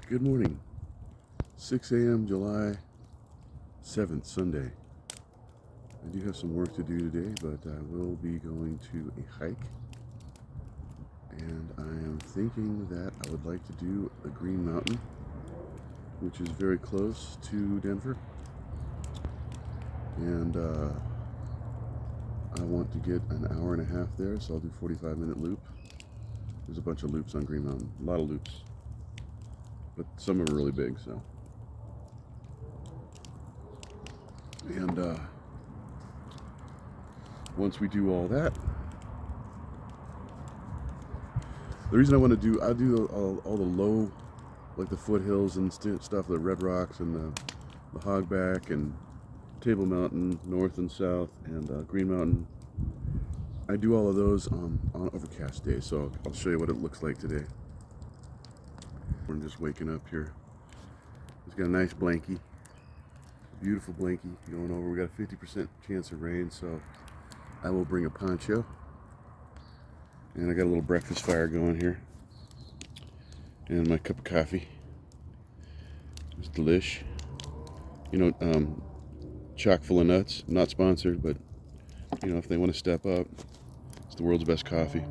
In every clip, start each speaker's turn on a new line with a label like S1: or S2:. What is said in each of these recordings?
S1: Good morning. 6 a.m. July 7th, Sunday. I do have some work to do today, but I will be going to a hike. And I am thinking that I would like to do the Green Mountain, which is very close to Denver. And I want to get an hour and a half there, so I'll do 45-minute loop. There's a bunch of loops on Green Mountain, a lot of loops. But some are really big, so. And once we do all that, the reason I want to do, I'll do all the low, like the foothills and stuff, the Red Rocks and the Hogback and Table Mountain, north and south, and Green Mountain. I do all of those on overcast days, so I'll show you what it looks like today. We're just waking up here. It's got a nice blankie, beautiful blankie going over. We got a 50% chance of rain, so I will bring a poncho. And I got a little breakfast fire going here, and my cup of coffee. It's delish. You know, chock full of nuts. Not sponsored, but you know, if they want to step up, it's the world's best coffee.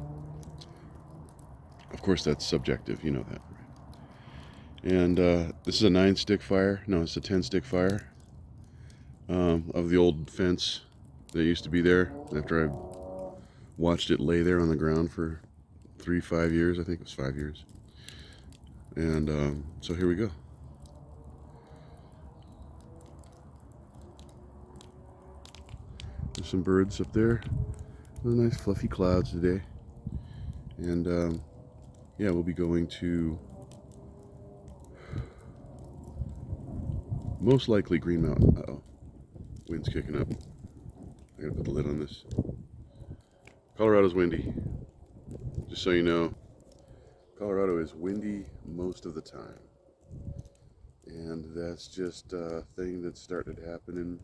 S1: Of course, that's subjective. You know that. And this is a 9-stick fire. No, it's a 10-stick fire of the old fence that used to be there after I watched it lay there on the ground for 5 years. I think it was 5 years. And so here we go. There's some birds up there. Nice fluffy clouds today. And yeah, we'll be going to most likely Green Mountain. Uh-oh. Wind's kicking up. I gotta put the lid on this. Colorado's windy. Just so you know, Colorado is windy most of the time. And that's just a thing that's started happening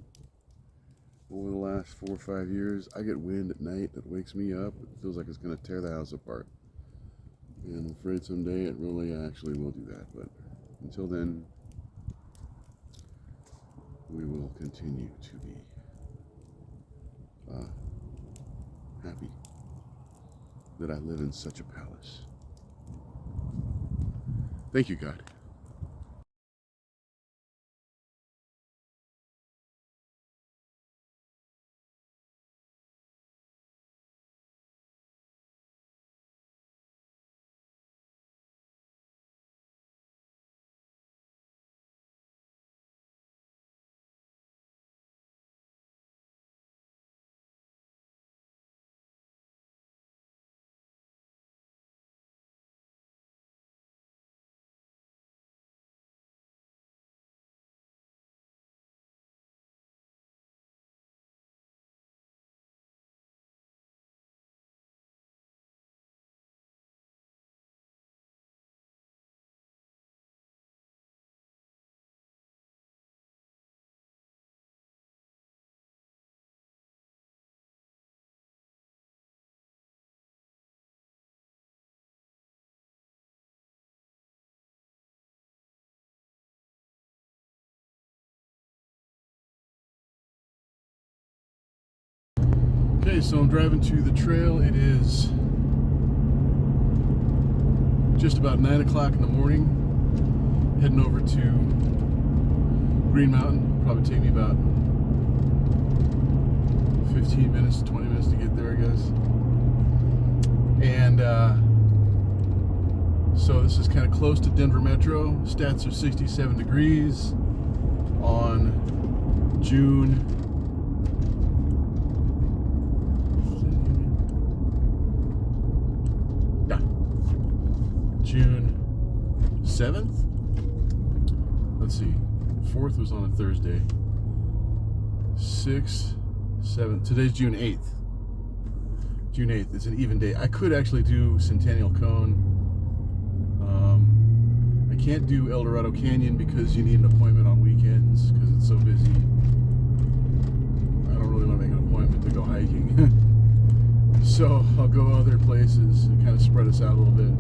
S1: over the last 4 or 5 years. I get wind at night that wakes me up. It feels like it's gonna tear the house apart. And I'm afraid someday it really actually will do that. But until then, we will continue to be happy that I live in such a palace. Thank you, God. Okay, so I'm driving to the trail. It is just about 9 o'clock in the morning. Heading over to Green Mountain. Probably take me about 15 minutes, 20 minutes to get there, I guess. And so this is kind of close to Denver Metro. Stats are 67 degrees on June 7th? Let's see. 4th was on a Thursday. 6th, 7th. Today's June 8th. June 8th. It's an even day. I could actually do Centennial Cone. I can't do El Dorado Canyon because you need an appointment on weekends because it's so busy. I don't really want to make an appointment to go hiking. So I'll go other places and kind of spread us out a little bit.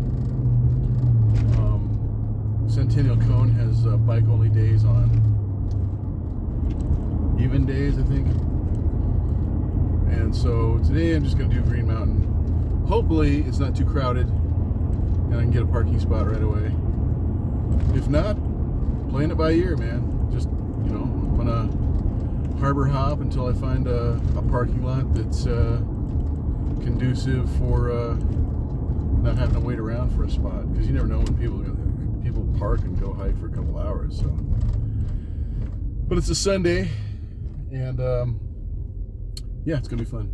S1: Centennial Cone has bike-only days on even days, I think. And so today I'm just going to do Green Mountain. Hopefully it's not too crowded and I can get a parking spot right away. If not, playing it by ear, man. Just, you know, I'm going to harbor hop until I find a parking lot that's conducive for not having to wait around for a spot. Because you never know when people park and go hike for a couple hours. So, but it's a Sunday, and yeah, it's gonna be fun.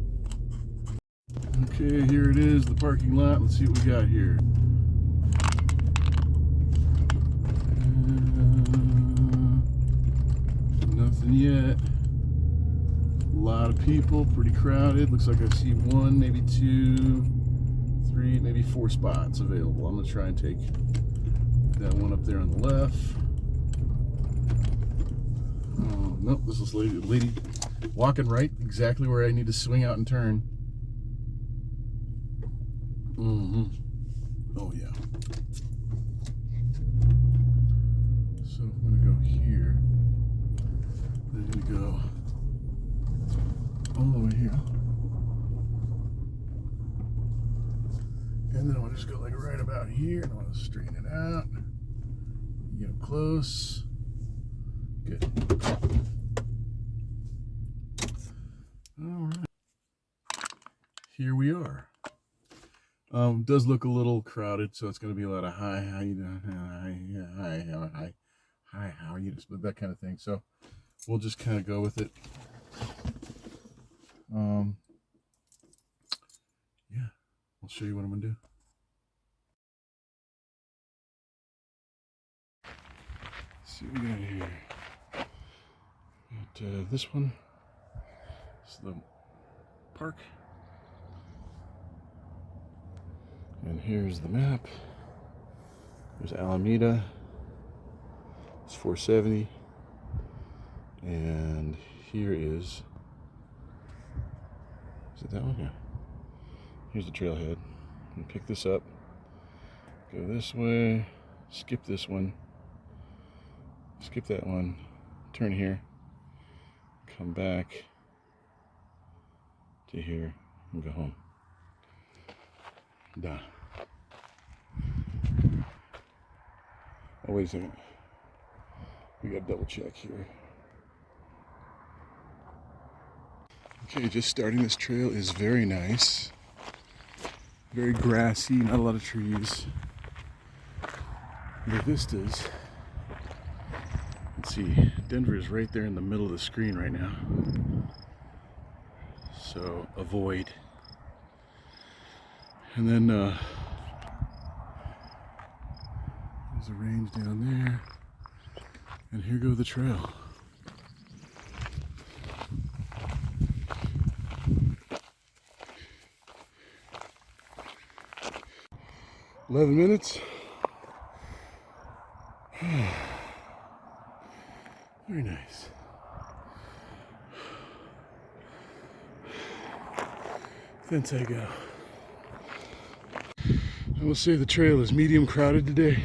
S1: Okay, here it is, the parking lot. Let's see what we got here. Nothing yet. A lot of people, pretty crowded. Looks like I see one, maybe two, three, maybe four spots available. I'm gonna try and take that one up there on the left. Oh, nope, this is lady walking right exactly where I need to swing out and turn. Oh yeah. So I'm gonna go here. I'm gonna go all the way here. And then I want to just go like right about here. I want to straighten it out. Get up close. Good. All right. Here we are. Does look a little crowded, so it's going to be a lot of hi, how you doing? Hi, how are you? That kind of thing. So we'll just kind of go with it. Yeah, I'll show you what I'm going to do. Let's see what we got here. Got, this one is the park. And here's the map. There's Alameda. It's 470. And here is it that one? Yeah. Here's the trailhead. And pick this up. Go this way. Skip this one. Skip that one. Turn here. Come back to here and go home. Done. Oh, wait a second. We got to double check here. Okay, just starting. This trail is very nice. Very grassy, not a lot of trees. The vistas. Let's see, Denver is right there in the middle of the screen right now. So avoid. And then there's a range down there. And here goes the trail. "11 minutes. Very nice. Thence I go. I will say the trail is medium crowded today.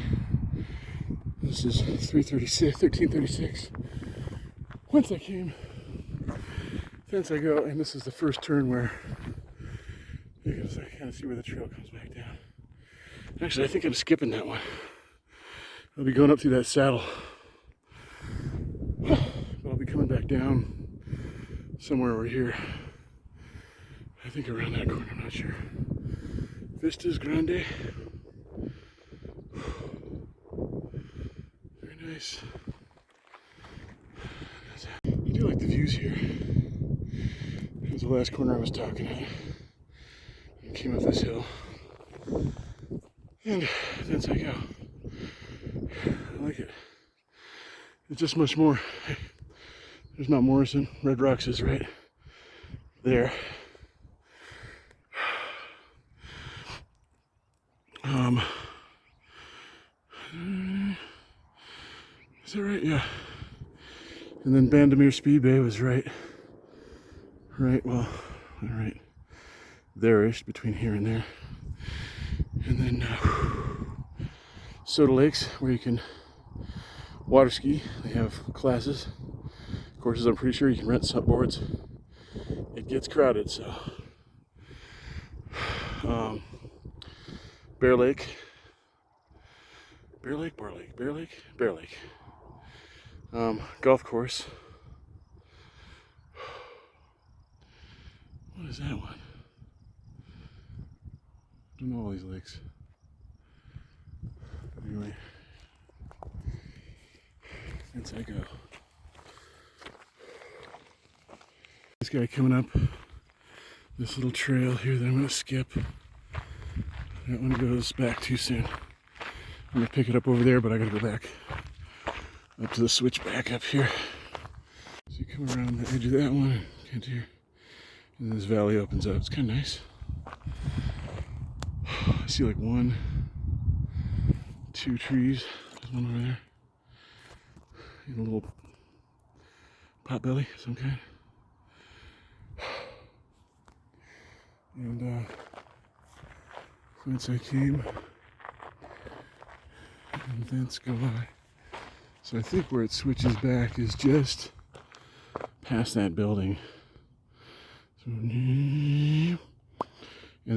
S1: This is 1336. Whence I came. Thence I go, and this is the first turn where you can kind of see where the trail comes back down. Actually, I think I'm skipping that one. I'll be going up through that saddle. But I'll be coming back down somewhere over here. I think around that corner, I'm not sure. Vistas Grande. Very nice. I do like the views here. Here's the last corner I was talking at. I came up this hill. And thence I go. I like it. It's just much more. There's Mount Morrison. Red Rocks is right there. Is that right? Yeah. And then Bandimere Speedway was right there-ish, between here and there. And then Soda Lakes, where you can water ski. They have classes, courses. I'm pretty sure you can rent supboards. It gets crowded, so Bear Lake, golf course. What is that one? I don't know all these lakes. But anyway, that's I go. This guy coming up this little trail here that I'm gonna skip. That one goes back too soon. I'm gonna pick it up over there, but I gotta go back up to the switchback up here. So you come around the edge of that one, can't hear, and this valley opens up. It's kind of nice. I see like 1, 2 trees. There's one over there. And a little potbelly of some kind. And whence I came, and thence go I. So I think where it switches back is just past that building. So, and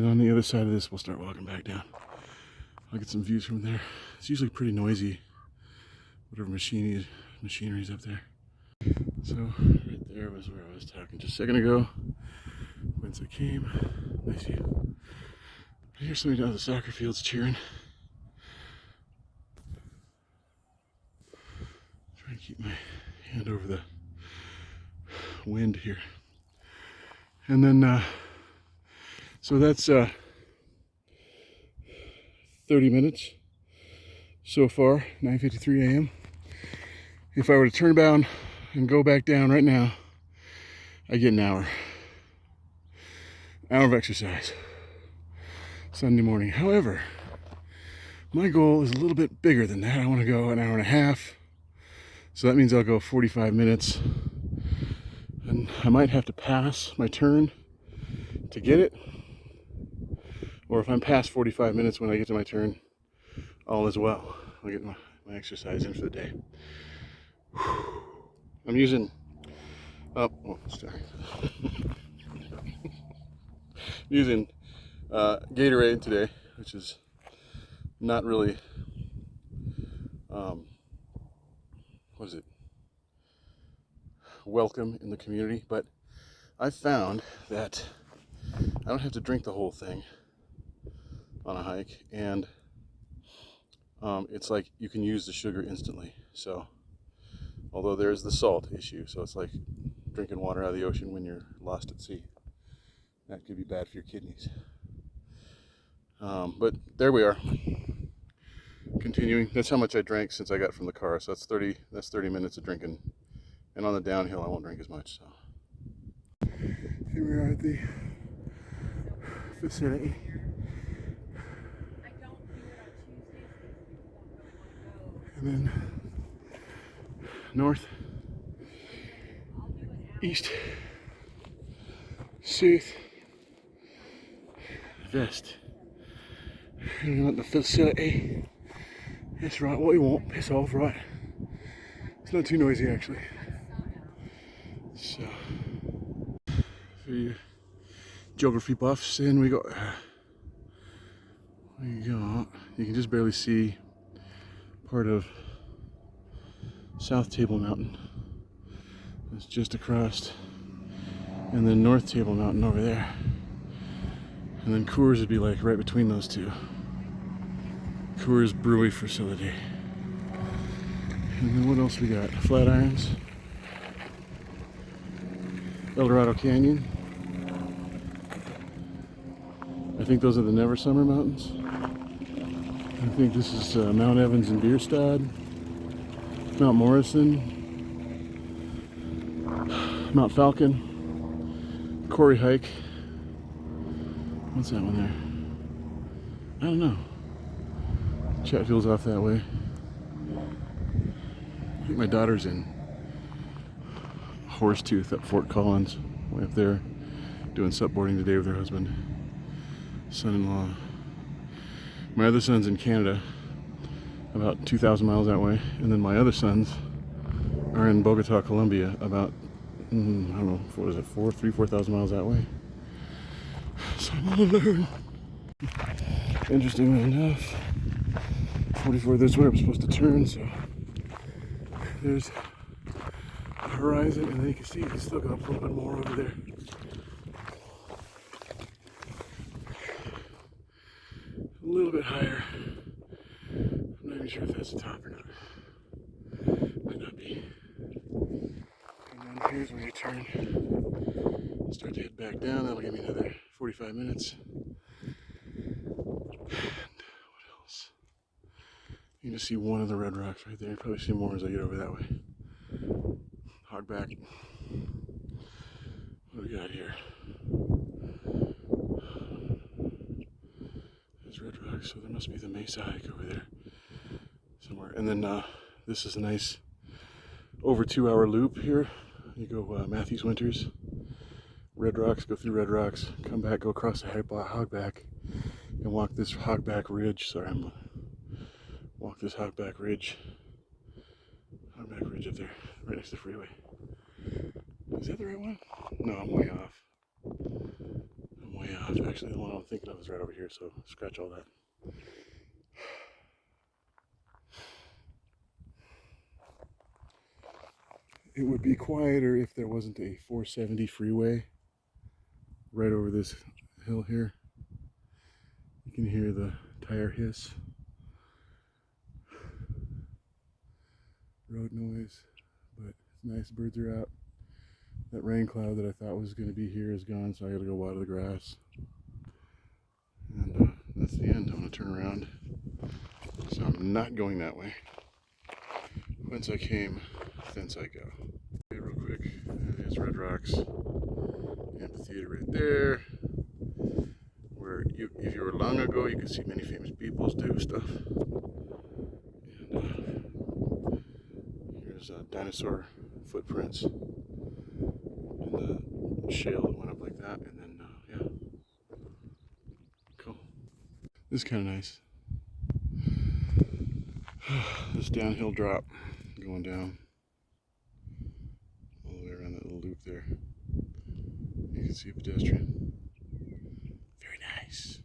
S1: on the other side of this, we'll start walking back down. I'll get some views from there. It's usually pretty noisy, whatever machinery's up there. So right there was where I was talking just a second ago. Whence I came. Nice view. I hear somebody down at the soccer fields cheering. Trying to keep my hand over the wind here. And then, so that's 30 minutes so far, 9:53 a.m. If I were to turn about and go back down right now, I get an hour of exercise Sunday morning. However, my goal is a little bit bigger than that. I want to go an hour and a half. So that means I'll go 45 minutes. And I might have to pass my turn to get it. Or if I'm past 45 minutes when I get to my turn, all is well. I'll get my exercise in for the day. I'm using, sorry. Using Gatorade today, which is not really, what is it? Welcome in the community, but I've found that I don't have to drink the whole thing on a hike, and it's like you can use the sugar instantly. So, although there is the salt issue, so it's like drinking water out of the ocean when you're lost at sea. That could be bad for your kidneys. But there we are. Continuing. That's how much I drank since I got from the car. So that's 30 minutes of drinking. And on the downhill, I won't drink as much. So here we are at the facility. And then north, east, south, west. And at the facility. That's right, what you want, piss off, right? It's not too noisy actually. So, for you geography buffs, then we got, you can just barely see part of South Table Mountain. It's just across, and then North Table Mountain over there. And then Coors would be like right between those two. Coors Brewery Facility. And then what else we got? Flatirons. El Dorado Canyon. I think those are the Never Summer Mountains. I think this is Mount Evans and Bierstadt. Mount Morrison. Mount Falcon. Quarry Hike. What's that one there? I don't know. Chatfield's off that way. I think my daughter's in Horsetooth at Fort Collins, way up there, doing supboarding today with her husband, son-in-law. My other son's in Canada, about 2,000 miles that way. And then my other sons are in Bogota, Colombia, about, I don't know, what is it, 4,000 miles that way. So I'm all alone. Interestingly enough, 44, this way I'm supposed to turn, so there's the horizon, and then you can see it's still got a little bit more over there. A little bit higher. I'm not even sure if that's the top or not. Might not be. And then here's where you turn. Start to head back down. That'll give me another 45 minutes. And what else? You can just see one of the red rocks right there. You'll probably see more as I get over that way. Hogback. What do we got here? There's red rocks, so there must be the Mesa hike over there somewhere. And then this is a nice over 2-hour loop here. You go Matthews Winters, Red Rocks, go through Red Rocks, come back, go across the Hogback, and walk this Hogback Ridge. Sorry, I'm walk this Hogback Ridge up there, right next to the freeway. Is that the right one? No, I'm way off. Actually, the one I'm thinking of is right over here, so scratch all that. It would be quieter if there wasn't a 470 freeway right over this hill here. You can hear the tire hiss. Road noise, but it's nice. Birds are out. That rain cloud that I thought was going to be here is gone, so I gotta go water the grass. And that's the end. I'm going to turn around. So I'm not going that way. Whence I came, thence I go. Okay, real quick, there's Red Rocks Amphitheater right there. Where if you were long ago, you could see many famous peoples do stuff. And here's dinosaur footprints in the shale that went up like that. And then, yeah. Cool. This is kind of nice. This downhill drop going down all the way around that little loop there. You can see a pedestrian. Very nice.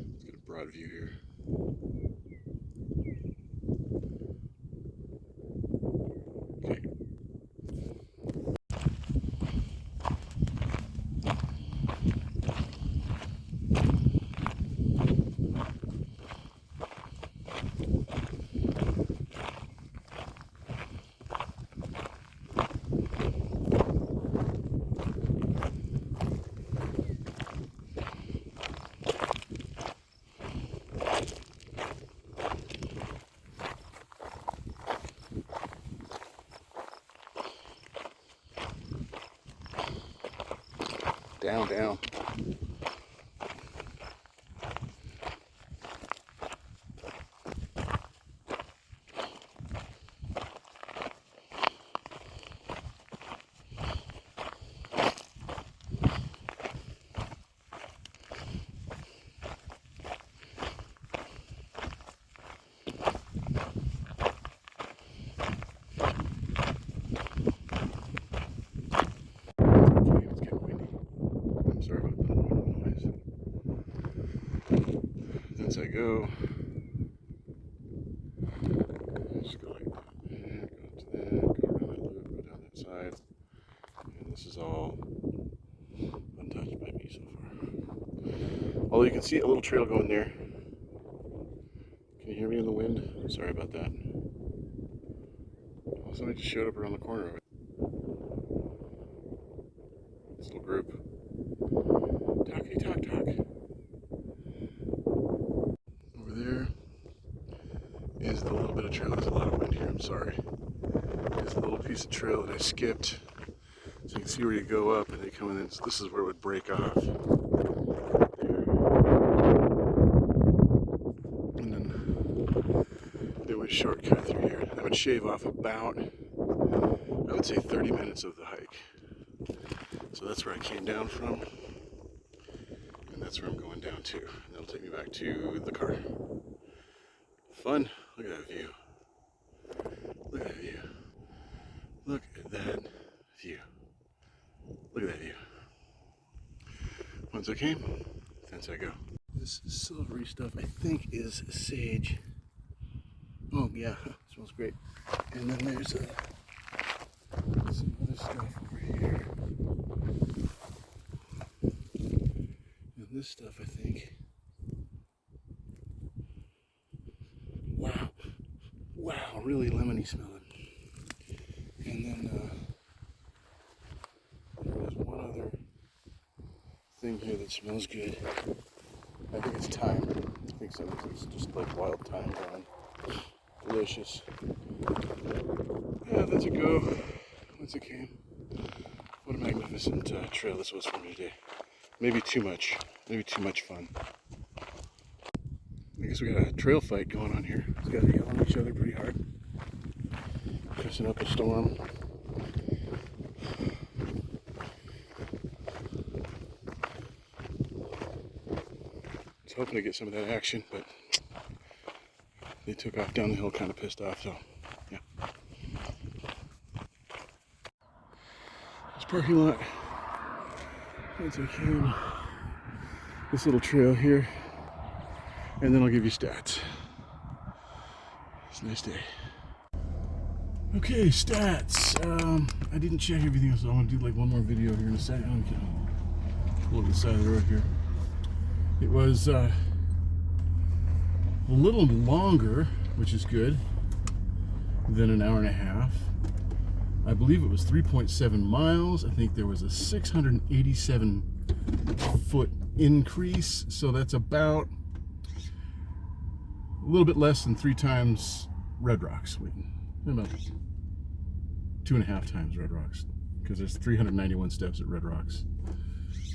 S1: Let's get a broad view here. Okay. Down, down. As I go, just go like that, and go up to that, go around that loop, go down that side, and this is all untouched by me so far. Although you can see a little trail going there. Can you hear me in the wind? Sorry about that. Oh, somebody just showed up around the corner of it. This little group. Talky talk talk. There is the little bit of trail. There's a lot of wind here, I'm sorry. There's a little piece of trail that I skipped. So you can see where you go up and they come in. And this is where it would break off. There. And then they would shortcut through here. That would shave off about I'd say 30 minutes of the hike. So that's where I came down from, and that's where I'm going down to. And that'll take me back to the car. Fun. Look at that view. Look at that view. Look at that view. Look at that view. Once I came, thence I go. This silvery stuff I think is sage. Oh yeah, smells great. And then there's some other stuff over here. And this stuff I think. Wow. Wow, really lemony smelling. And then there's one other thing here that smells good. I think it's thyme. I think it's just like wild thyme gone. Delicious. Yeah, that's a go. Once it came. What a magnificent trail this was for me today. Maybe too much fun. I guess we got a trail fight going on here. These guys are yelling at each other pretty hard. Dressing up a storm. I was hoping to get some of that action, but they took off down the hill kind of pissed off, so yeah. This parking lot. Once I came, this little trail here, and then I'll give you stats. It's a nice day. Okay, stats. I didn't check everything, so I'm gonna do like one more video here in a second. I'm gonna pull over the side of the road here. It was a little longer, which is good, than an hour and a half. I believe it was 3.7 miles. I think there was a 687 foot increase, so that's about a little bit less than 3 times Red Rocks. Wait, about 2.5 times Red Rocks, because there's 391 steps at Red Rocks.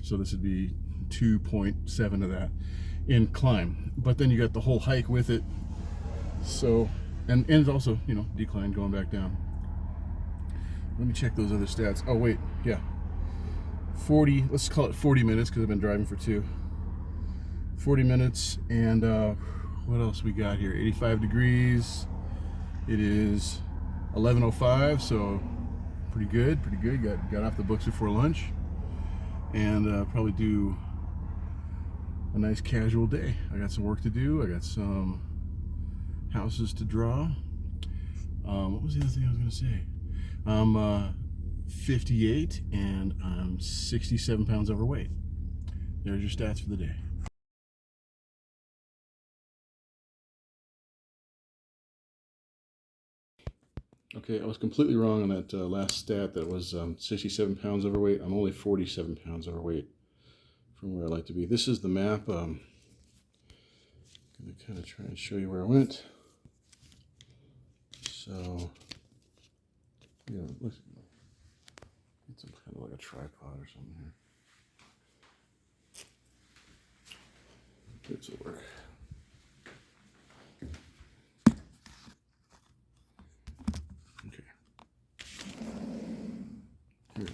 S1: So this would be 2.7 of that in climb. But then you got the whole hike with it. So, and it's also, you know, decline going back down. Let me check those other stats. Oh wait, yeah. 40, let's call it 40 minutes because I've been driving for 2. 40 minutes, and what else we got here? 85 degrees. It is 11:05, so pretty good, pretty good. Got off the books before lunch, and probably do a nice casual day. I got some work to do. I got some houses to draw. What was the other thing I was going to say? I'm 58 and I'm 67 pounds overweight. There's your stats for the day. Okay, I was completely wrong on that last stat. That was 67 pounds overweight. I'm only 47 pounds overweight from where I like to be. This is the map. I'm going to kind of try and show you where I went. So, yeah, let's get some kind of like a tripod or something here. This will work. Here.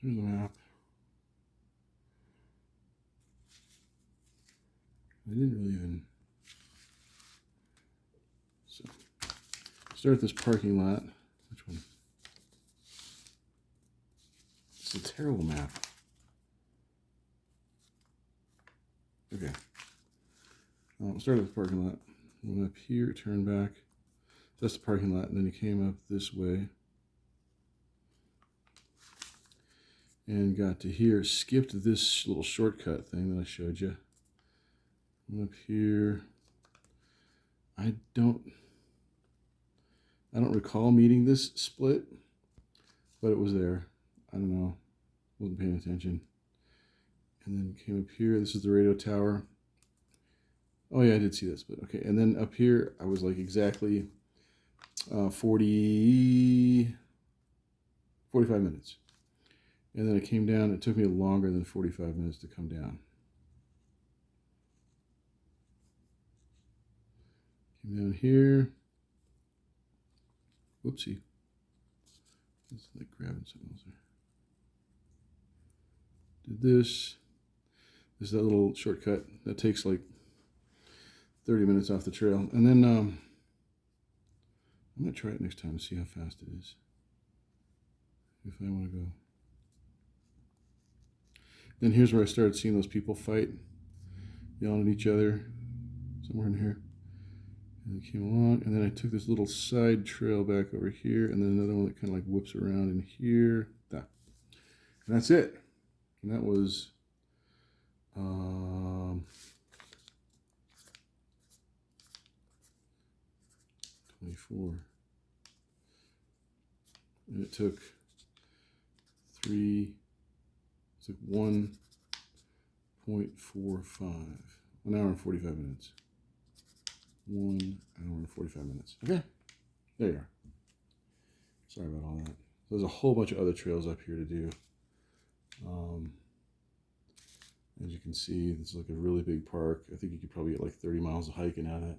S1: Here's the map. I didn't really even. So, start at this parking lot. Which one? It's a terrible map. Okay. Start at the parking lot. Went up here, turn back. That's the parking lot, and then you came up this way. And got to here, skipped this little shortcut thing that I showed you. I'm up here. I don't recall meeting this split, but it was there. I don't know, wasn't paying attention. And then came up here, this is the radio tower. Oh yeah, I did see that split, okay. And then up here, I was like exactly 45 minutes. And then I came down. It took me longer than 45 minutes to come down. Came down here. Whoopsie. It's like grabbing something else there. Did this. This is that little shortcut that takes like 30 minutes off the trail. And then I'm going to try it next time to see how fast it is. If I want to go. Then here's where I started seeing those people fight, yelling at each other, somewhere in here. And they came along, and then I took this little side trail back over here, and then another one that kind of like whips around in here. That. And that's it. And that was 24. And it took 1.45. 1 hour and 45 minutes. 1 hour and 45 minutes. Okay. There you are. Sorry about all that. There's a whole bunch of other trails up here to do. As you can see, this is like a really big park. I think you could probably get like 30 miles of hiking out of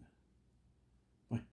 S1: it.